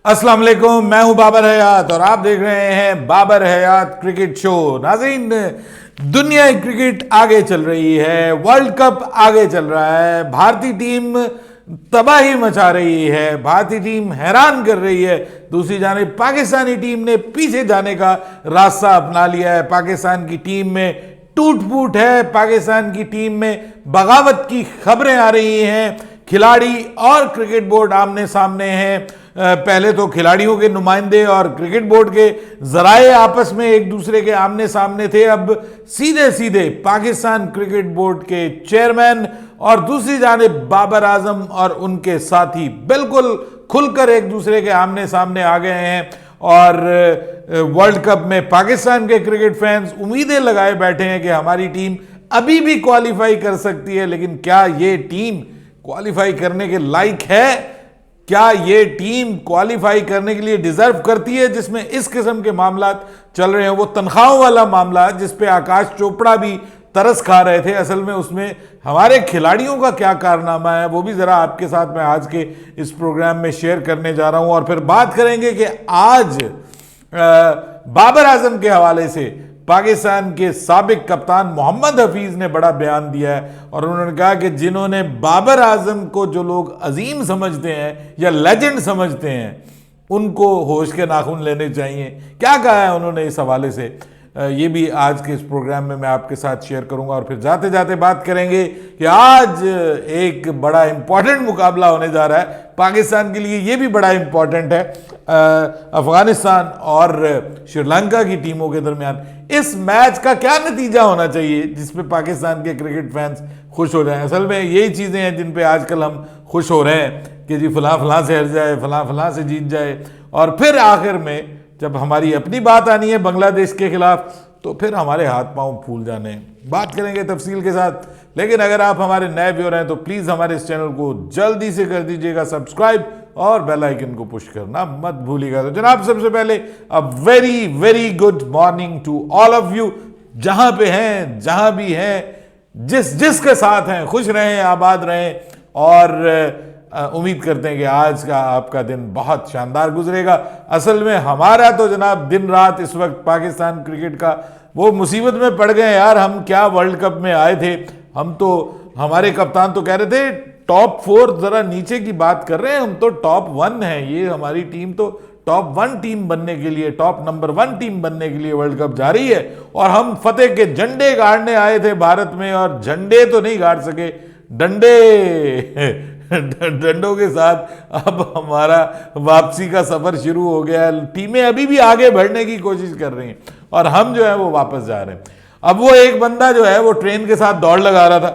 अस्सलाम वालेकुम, मैं हूं बाबर हयात और आप देख रहे हैं बाबर हयात क्रिकेट शो। नाज़रीन, दुनिया की क्रिकेट आगे चल रही है, वर्ल्ड कप आगे चल रहा है, भारतीय टीम तबाही मचा रही है, भारतीय टीम हैरान कर रही है। दूसरी जानिब पाकिस्तानी टीम ने पीछे जाने का रास्ता अपना लिया है। पाकिस्तान की टीम में टूट फूट है, पाकिस्तान की टीम में बगावत की खबरें आ रही हैं। खिलाड़ी और क्रिकेट बोर्ड आमने सामने हैं। पहले तो खिलाड़ियों के नुमाइंदे और क्रिकेट बोर्ड के जराए आपस में एक दूसरे के आमने सामने थे। अब सीधे सीधे पाकिस्तान क्रिकेट बोर्ड के चेयरमैन और दूसरी जानिब बाबर आजम और उनके साथी बिल्कुल खुलकर एक दूसरे के आमने सामने आ गए हैं। और वर्ल्ड कप में पाकिस्तान के क्रिकेट फैंस उम्मीदें लगाए बैठे हैं कि हमारी टीम अभी भी क्वालिफाई कर सकती है। लेकिन क्या ये टीम क्वालिफाई करने के लायक है? क्या ये टीम क्वालिफाई करने के लिए डिजर्व करती है? जिसमें इस किस्म के मामला चल रहे हैं, वो तनख्वाहों वाला मामला जिस पे आकाश चोपड़ा भी तरस खा रहे थे, असल में उसमें हमारे खिलाड़ियों का क्या कारनामा है, वो भी ज़रा आपके साथ मैं आज के इस प्रोग्राम में शेयर करने जा रहा हूं। और फिर बात करेंगे कि आज बाबर आजम के हवाले से पाकिस्तान के साबिक कप्तान मोहम्मद हफीज ने बड़ा बयान दिया है और उन्होंने कहा कि जिन्होंने बाबर आजम को जो लोग अजीम समझते हैं या लेजेंड समझते हैं, उनको होश के नाखून लेने चाहिए। क्या कहा है उन्होंने इस हवाले से, ये भी आज के इस प्रोग्राम में मैं आपके साथ शेयर करूंगा। और फिर जाते जाते बात करेंगे कि आज एक बड़ा इंपॉर्टेंट मुकाबला होने जा रहा है पाकिस्तान के लिए। ये भी बड़ा इंपॉर्टेंट है, अफगानिस्तान और श्रीलंका की टीमों के दरमियान। इस मैच का क्या नतीजा होना चाहिए जिसपे पाकिस्तान के क्रिकेट फैंस खुश हो जाएं? असल में यही चीज़ें हैं जिन पे आजकल हम खुश हो रहे हैं कि जी फलां फलां से हट जाए, फलां फलां से जीत जाए। और फिर आखिर में जब हमारी अपनी बात आनी है बांग्लादेश के खिलाफ, तो फिर हमारे हाथ पांव फूल जाने हैं। बात करेंगे तफसील के साथ। लेकिन अगर आप हमारे नए व्यूअर हैं तो प्लीज़ हमारे इस चैनल को जल्दी से कर दीजिएगा सब्सक्राइब और बेल आइकन को पुश करना मत भूलिएगा। तो जनाब, सबसे पहले a very very good morning to all of you. जहां पे हैं, जहां भी हैं, जिसके साथ हैं, खुश रहें, आबाद रहें और उम्मीद करते हैं कि आज का आपका दिन बहुत शानदार गुजरेगा। असल में हमारा तो जनाब दिन रात इस वक्त पाकिस्तान क्रिकेट का वो मुसीबत में पड़ गए यार। हम क्या वर्ल्ड कप में आए थे, हम तो, हमारे कप्तान तो कह रहे थे टॉप 4 जरा नीचे की बात कर रहे हैं, हम तो टॉप 1 है। ये हमारी टीम तो टॉप 1 टीम बनने के लिए, टॉप नंबर 1 टीम बनने के लिए वर्ल्ड कप जा रही है। और हम फतेह के झंडे गाड़ने आए थे भारत में, और झंडे तो नहीं गाड़ सके, डंडे डंडों के साथ अब हमारा वापसी का सफर शुरू हो गया है। टीमें अभी भी आगे बढ़ने की कोशिश कर रही हैं और हम जो है वो वापस जा रहे हैं। अब वो एक बंदा जो है वो ट्रेन के साथ दौड़ लगा रहा था,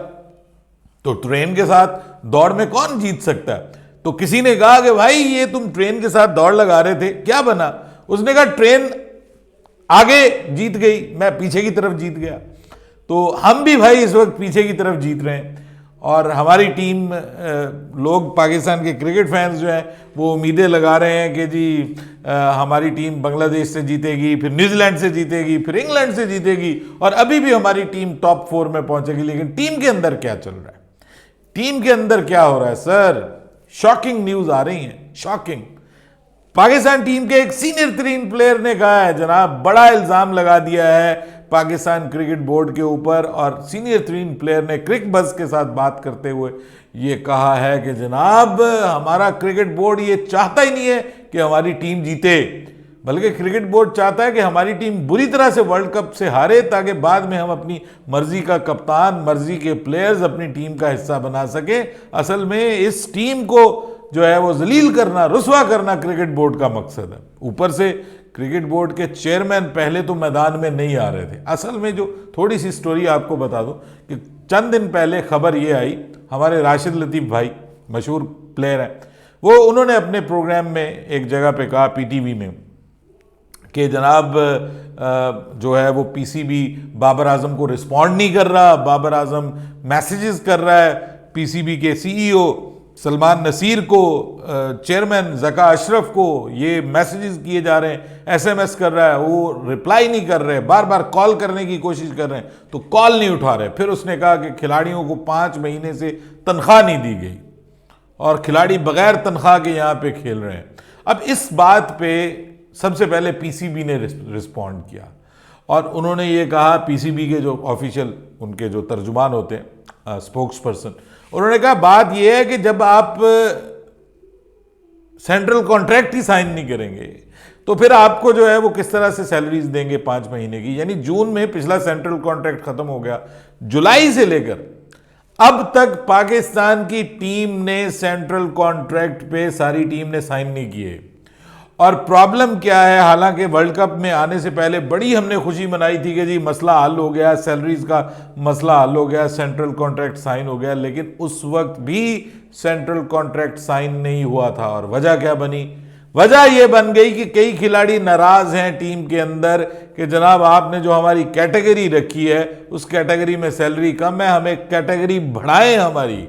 तो ट्रेन के साथ दौड़ में कौन जीत सकता है? तो किसी ने कहा कि भाई ये तुम ट्रेन के साथ दौड़ लगा रहे थे, क्या बना? उसने कहा ट्रेन आगे जीत गई, मैं पीछे की तरफ जीत गया। तो हम भी भाई इस वक्त पीछे की तरफ जीत रहे हैं और हमारी टीम, लोग पाकिस्तान के क्रिकेट फैंस जो हैं वो उम्मीदें लगा रहे हैं कि जी हमारी टीम बांग्लादेश से जीतेगी, फिर न्यूजीलैंड से जीतेगी, फिर इंग्लैंड से जीतेगी और अभी भी हमारी टीम टॉप 4 में पहुंचेगी। लेकिन टीम के अंदर क्या चल रहा है, टीम के अंदर क्या हो रहा है सर? शॉकिंग न्यूज आ रही है, शॉकिंग। पाकिस्तान टीम के एक सीनियर तरीन प्लेयर ने कहा है जनाब, बड़ा इल्जाम लगा दिया है पाकिस्तान क्रिकेट बोर्ड के ऊपर, और सीनियर तरीन प्लेयर ने क्रिक बज़ के साथ बात करते हुए ये कहा है कि जनाब हमारा क्रिकेट बोर्ड ये चाहता ही नहीं है कि हमारी टीम जीते, बल्कि क्रिकेट बोर्ड चाहता है कि हमारी टीम बुरी तरह से वर्ल्ड कप से हारे, ताकि बाद में हम अपनी मर्जी का कप्तान, मर्जी के प्लेयर्स अपनी टीम का हिस्सा बना सके। असल में इस टीम को जो है वो जलील करना, रुसवा करना क्रिकेट बोर्ड का मकसद है। ऊपर से क्रिकेट बोर्ड के चेयरमैन पहले तो मैदान में नहीं आ रहे थे। असल में जो थोड़ी सी स्टोरी आपको बता दूं कि चंद दिन पहले खबर ये आई, हमारे राशिद लतीफ़ भाई मशहूर प्लेयर हैं, वो उन्होंने अपने प्रोग्राम में एक जगह पे कहा, पीटीवी में, कि जनाब जो है वो पीसीबी बाबर आजम को रिस्पॉन्ड नहीं कर रहा, बाबर आजम मैसेजेस कर रहा है, पीसीबी के सीईओ सलमान नसीर को, चेयरमैन ज़का अशरफ को ये मैसेजेस किए जा रहे हैं, एसएमएस कर रहा है, वो रिप्लाई नहीं कर रहे, बार बार कॉल करने की कोशिश कर रहे हैं तो कॉल नहीं उठा रहे। फिर उसने कहा कि खिलाड़ियों को 5 महीने से तनख्वाह नहीं दी गई और खिलाड़ी बगैर तनख्वाह के यहाँ पे खेल रहे हैं। अब इस बात पे सबसे पहले पीसीबी ने रिस्पॉन्ड किया और उन्होंने ये कहा, पीसीबी के जो ऑफिशियल उनके जो तर्जुमान होते हैं, स्पोक्स पर्सन, उन्होंने कहा बात यह है कि जब आप सेंट्रल कॉन्ट्रैक्ट ही साइन नहीं करेंगे तो फिर आपको जो है वो किस तरह से सैलरीज देंगे 5 महीने की। यानी जून में पिछला सेंट्रल कॉन्ट्रैक्ट खत्म हो गया, जुलाई से लेकर अब तक पाकिस्तान की टीम ने सेंट्रल कॉन्ट्रैक्ट पे सारी टीम ने साइन नहीं किए। और प्रॉब्लम क्या है, हालांकि वर्ल्ड कप में आने से पहले बड़ी हमने खुशी मनाई थी कि जी मसला हल हो गया, सैलरीज का मसला हल हो गया, सेंट्रल कॉन्ट्रैक्ट साइन हो गया, लेकिन उस वक्त भी सेंट्रल कॉन्ट्रैक्ट साइन नहीं हुआ था। और वजह क्या बनी? वजह यह बन गई कि कई खिलाड़ी नाराज हैं टीम के अंदर कि जनाब आपने जो हमारी कैटेगरी रखी है उस कैटेगरी में सैलरी कम है, हमें कैटेगरी बढ़ाएं हमारी।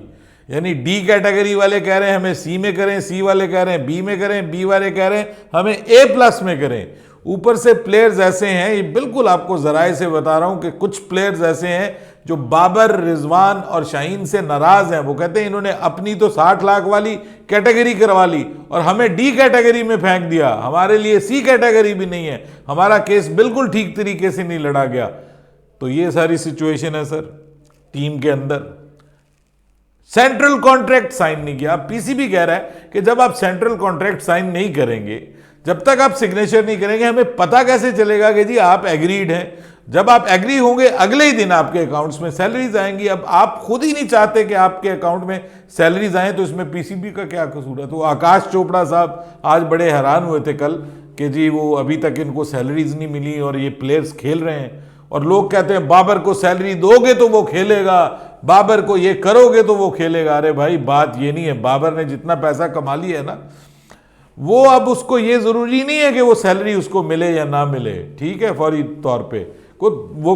यानी डी कैटेगरी वाले कह रहे हैं हमें सी में करें, सी वाले कह रहे हैं बी में करें, बी वाले कह रहे हैं हमें ए प्लस में करें। ऊपर से प्लेयर्स ऐसे हैं, ये बिल्कुल आपको जराए से बता रहा हूं कि कुछ प्लेयर्स ऐसे हैं जो बाबर, रिजवान और शाहीन से नाराज हैं। वो कहते हैं इन्होंने अपनी तो 60 लाख वाली कैटेगरी करवा ली और हमें डी कैटेगरी में फेंक दिया, हमारे लिए सी कैटेगरी भी नहीं है, हमारा केस बिल्कुल ठीक तरीके से नहीं लड़ा गया। तो ये सारी सिचुएशन है सर टीम के अंदर। सेंट्रल कॉन्ट्रैक्ट साइन नहीं किया। पीसीबी कह रहा है कि जब आप सेंट्रल कॉन्ट्रैक्ट साइन नहीं करेंगे, जब तक आप सिग्नेचर नहीं करेंगे, हमें पता कैसे चलेगा कि जी आप एग्रीड हैं। जब आप एग्री होंगे अगले ही दिन आपके अकाउंट्स में सैलरीज आएंगी। अब आप खुद ही नहीं चाहते कि आपके अकाउंट में सैलरीज आए, तो इसमें पीसीबी का क्या कसूर है? तो आकाश चोपड़ा साहब आज बड़े हैरान हुए थे कल कि जी वो अभी तक इनको सैलरीज नहीं मिली और ये प्लेयर्स खेल रहे हैं। और लोग कहते हैं बाबर को सैलरी दोगे तो वो खेलेगा, बाबर को ये करोगे तो वो खेलेगा। अरे भाई बात ये नहीं है, बाबर ने जितना पैसा कमा लिया है ना, वो अब उसको ये जरूरी नहीं है कि वो सैलरी उसको मिले या ना मिले, ठीक है, फौरी तौर पे को वो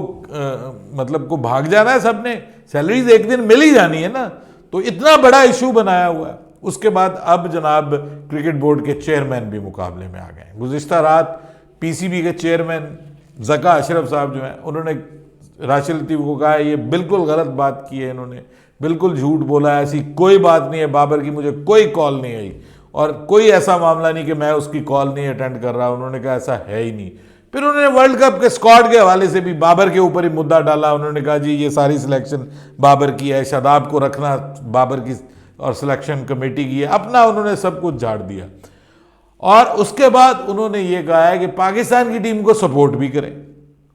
मतलब को भाग जाना है सबने, सैलरीज एक दिन मिल ही जानी है ना। तो इतना बड़ा इशू बनाया हुआ है। उसके बाद अब जनाब क्रिकेट बोर्ड के चेयरमैन भी मुकाबले में आ गए। गुज़िश्ता रात पीसीबी के चेयरमैन ज़का अशरफ साहब जो हैं, उन्होंने राशिद लतीफ़ को कहा ये बिल्कुल गलत बात की है, इन्होंने बिल्कुल झूठ बोला है, ऐसी कोई बात नहीं है, बाबर की मुझे कोई कॉल नहीं आई और कोई ऐसा मामला नहीं कि मैं उसकी कॉल नहीं अटेंड कर रहा। उन्होंने कहा ऐसा है ही नहीं। फिर उन्होंने वर्ल्ड कप के स्क्वाड के हवाले से भी बाबर के ऊपर ही मुद्दा डाला। उन्होंने कहा जी ये सारी सिलेक्शन बाबर की है, शादाब को रखना बाबर की और सिलेक्शन कमेटी की है, अपना उन्होंने सब कुछ झाड़ दिया। और उसके बाद उन्होंने ये कहा है कि पाकिस्तान की टीम को सपोर्ट भी करें।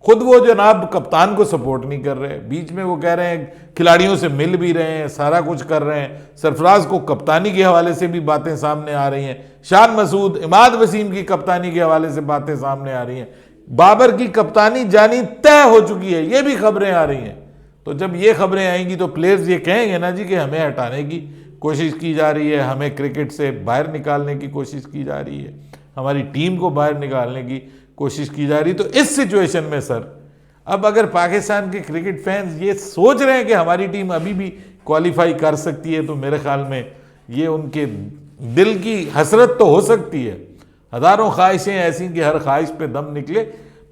खुद वो जनाब कप्तान को सपोर्ट नहीं कर रहे, बीच में वो कह रहे हैं खिलाड़ियों से मिल भी रहे हैं, सारा कुछ कर रहे हैं, सरफराज को कप्तानी के हवाले से भी बातें सामने आ रही हैं, शान मसूद, इमाद वसीम की कप्तानी के हवाले से बातें सामने आ रही हैं, बाबर की कप्तानी जानी तय हो चुकी है, ये भी खबरें आ रही हैं। तो जब ये खबरें आएंगी तो प्लेयर्स ये कहेंगे ना जी कि हमें हटाने की कोशिश की जा रही है, हमें क्रिकेट से बाहर निकालने की कोशिश की जा रही है, हमारी टीम को बाहर निकालने की कोशिश की जा रही। तो इस सिचुएशन में सर अब अगर पाकिस्तान के क्रिकेट फैंस ये सोच रहे हैं कि हमारी टीम अभी भी क्वालिफाई कर सकती है, तो मेरे ख्याल में ये उनके दिल की हसरत तो हो सकती है। हज़ारों ख्वाहिशें ऐसी कि हर ख्वाहिश पे दम निकले,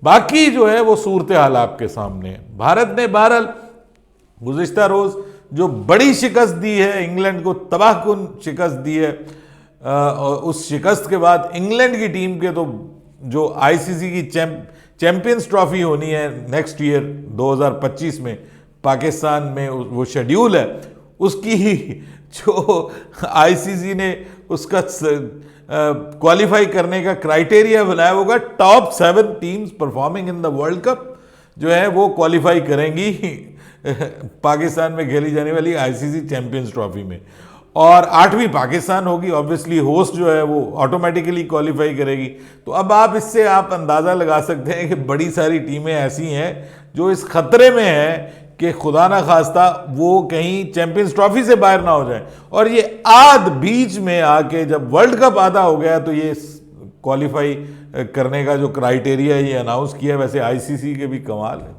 बाकी जो है वो सूरत हाल आपके सामने है। भारत ने बहरहाल गुज़िश्ता रोज़ जो बड़ी शिकस्त दी है, इंग्लैंड को तबाहकुन शिकस्त दी है, उस शिकस्त के बाद इंग्लैंड की टीम के तो जो आईसीसी की चैंपियंस ट्रॉफी होनी है नेक्स्ट ईयर 2025 में पाकिस्तान में, वो शेड्यूल है उसकी जो आईसीसी ने उसका क्वालिफाई करने का क्राइटेरिया बनाया होगा, top 7 teams performing in the world cup जो है वो क्वालिफाई करेंगी पाकिस्तान में खेली जाने वाली आईसीसी चैंपियंस ट्रॉफी में। और 8वीं पाकिस्तान होगी, ऑब्वियसली होस्ट जो है वो ऑटोमेटिकली क्वालिफाई करेगी। तो अब आप इससे आप अंदाज़ा लगा सकते हैं कि बड़ी सारी टीमें ऐसी हैं जो इस खतरे में हैं कि खुदा ना खास्ता वो कहीं चैंपियंस ट्रॉफी से बाहर ना हो जाए। और ये बीच में आके जब वर्ल्ड कप आधा हो गया तो ये क्वालिफाई करने का जो क्राइटेरिया ये अनाउंस किया, वैसे आईसीसी के भी कमाल है,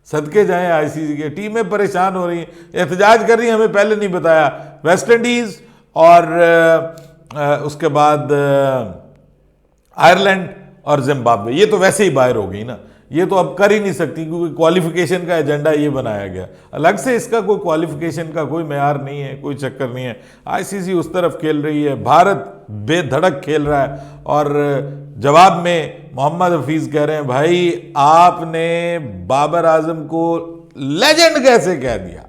सदके जाएं आईसीसी के। टीमें परेशान हो रही हैं, एहतजाज कर रही हैं, हमें पहले नहीं बताया। वेस्ट इंडीज़ और उसके बाद आयरलैंड और जिम्बाब्वे, ये तो वैसे ही बाहर हो गई ना। ये तो अब कर ही नहीं सकती क्योंकि क्वालिफिकेशन का एजेंडा ये बनाया गया। अलग से इसका कोई क्वालिफिकेशन का कोई मेयार नहीं है, कोई चक्कर नहीं है। आईसीसी उस तरफ खेल रही है, भारत बेधड़क खेल रहा है। और जवाब में मोहम्मद हफीज कह रहे हैं भाई आपने बाबर आजम को लेजेंड कैसे कह दिया,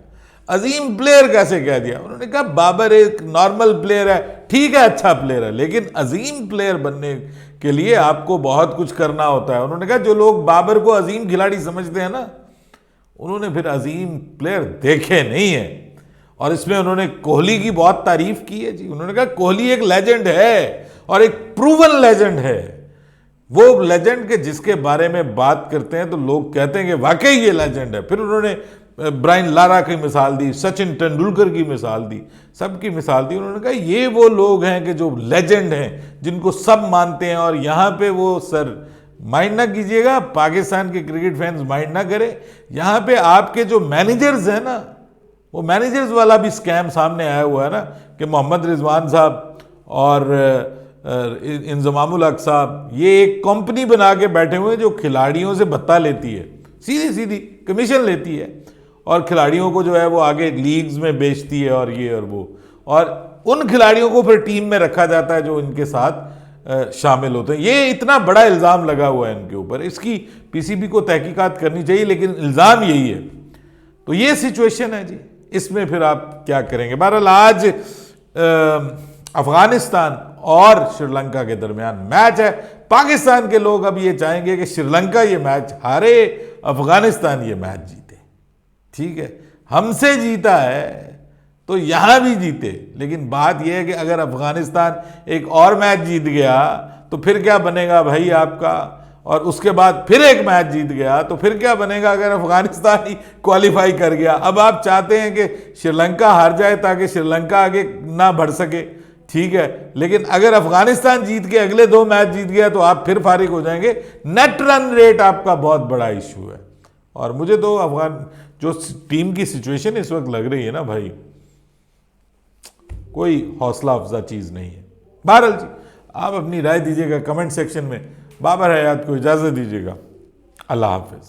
अजीम प्लेयर कैसे कह दिया। उन्होंने कहा बाबर एक नॉर्मल प्लेयर है, ठीक है अच्छा प्लेयर है, लेकिन अजीम प्लेयर बनने के लिए आपको बहुत कुछ करना होता है। उन्होंने कहा जो लोग बाबर को अजीम खिलाड़ी समझते हैं ना, उन्होंने फिर अजीम प्लेयर देखे नहीं है। और इसमें उन्होंने कोहली की बहुत तारीफ की है जी। उन्होंने कहा कोहली एक लेजेंड है और एक प्रूवन लेजेंड है, वो लेजेंड के जिसके बारे में बात करते हैं तो लोग कहते हैं कि वाकई ये लेजेंड है। फिर उन्होंने ब्रायन लारा की मिसाल दी, सचिन तेंदुलकर की मिसाल दी, सबकी मिसाल दी। उन्होंने कहा ये वो लोग हैं कि जो लेजेंड हैं, जिनको सब मानते हैं। और यहाँ पे वो सर माइंड ना कीजिएगा, पाकिस्तान के क्रिकेट फैंस माइंड ना करें, यहाँ पे आपके जो मैनेजर्स हैं ना, वो मैनेजर्स वाला भी स्कैम सामने आया हुआ है ना, कि मोहम्मद रिजवान साहब और इंजमामुल हक साहब ये एक कंपनी बना के बैठे हुए हैं जो खिलाड़ियों से भत्ता लेती है, सीधी सीधी कमीशन लेती है, और खिलाड़ियों को जो है वो आगे लीग्स में बेचती है और ये और वो, और उन खिलाड़ियों को फिर टीम में रखा जाता है जो इनके साथ शामिल होते हैं। ये इतना बड़ा इल्ज़ाम लगा हुआ है इनके ऊपर, इसकी पीसीबी को तहकीकात करनी चाहिए, लेकिन इल्ज़ाम यही है। तो ये सिचुएशन है जी, इसमें फिर आप क्या करेंगे। बहरहाल आज अफगानिस्तान और श्रीलंका के दरमियान मैच है। पाकिस्तान के लोग अब ये चाहेंगे कि श्रीलंका ये मैच हारे, अफगानिस्तान ये मैच जीते। ठीक है, हमसे जीता है तो यहां भी जीते, लेकिन बात यह है कि अगर अफगानिस्तान एक और मैच जीत गया तो फिर क्या बनेगा भाई आपका, और उसके बाद फिर एक मैच जीत गया तो फिर क्या बनेगा अगर अफगानिस्तान ही क्वालिफाई कर गया। अब आप चाहते हैं कि श्रीलंका हार जाए ताकि श्रीलंका आगे ना बढ़ सके, ठीक है, लेकिन अगर अफगानिस्तान जीत के अगले 2 मैच जीत गया तो आप फिर फारिग हो जाएंगे। नेट रन रेट आपका बहुत बड़ा इशू है। और मुझे तो अफगान जो टीम की सिचुएशन इस वक्त लग रही है ना भाई, कोई हौसला अफजा चीज नहीं है। बहरहाल जी आप अपनी राय दीजिएगा कमेंट सेक्शन में। बाबर हयात को इजाजत दीजिएगा। अल्लाह हाफिज।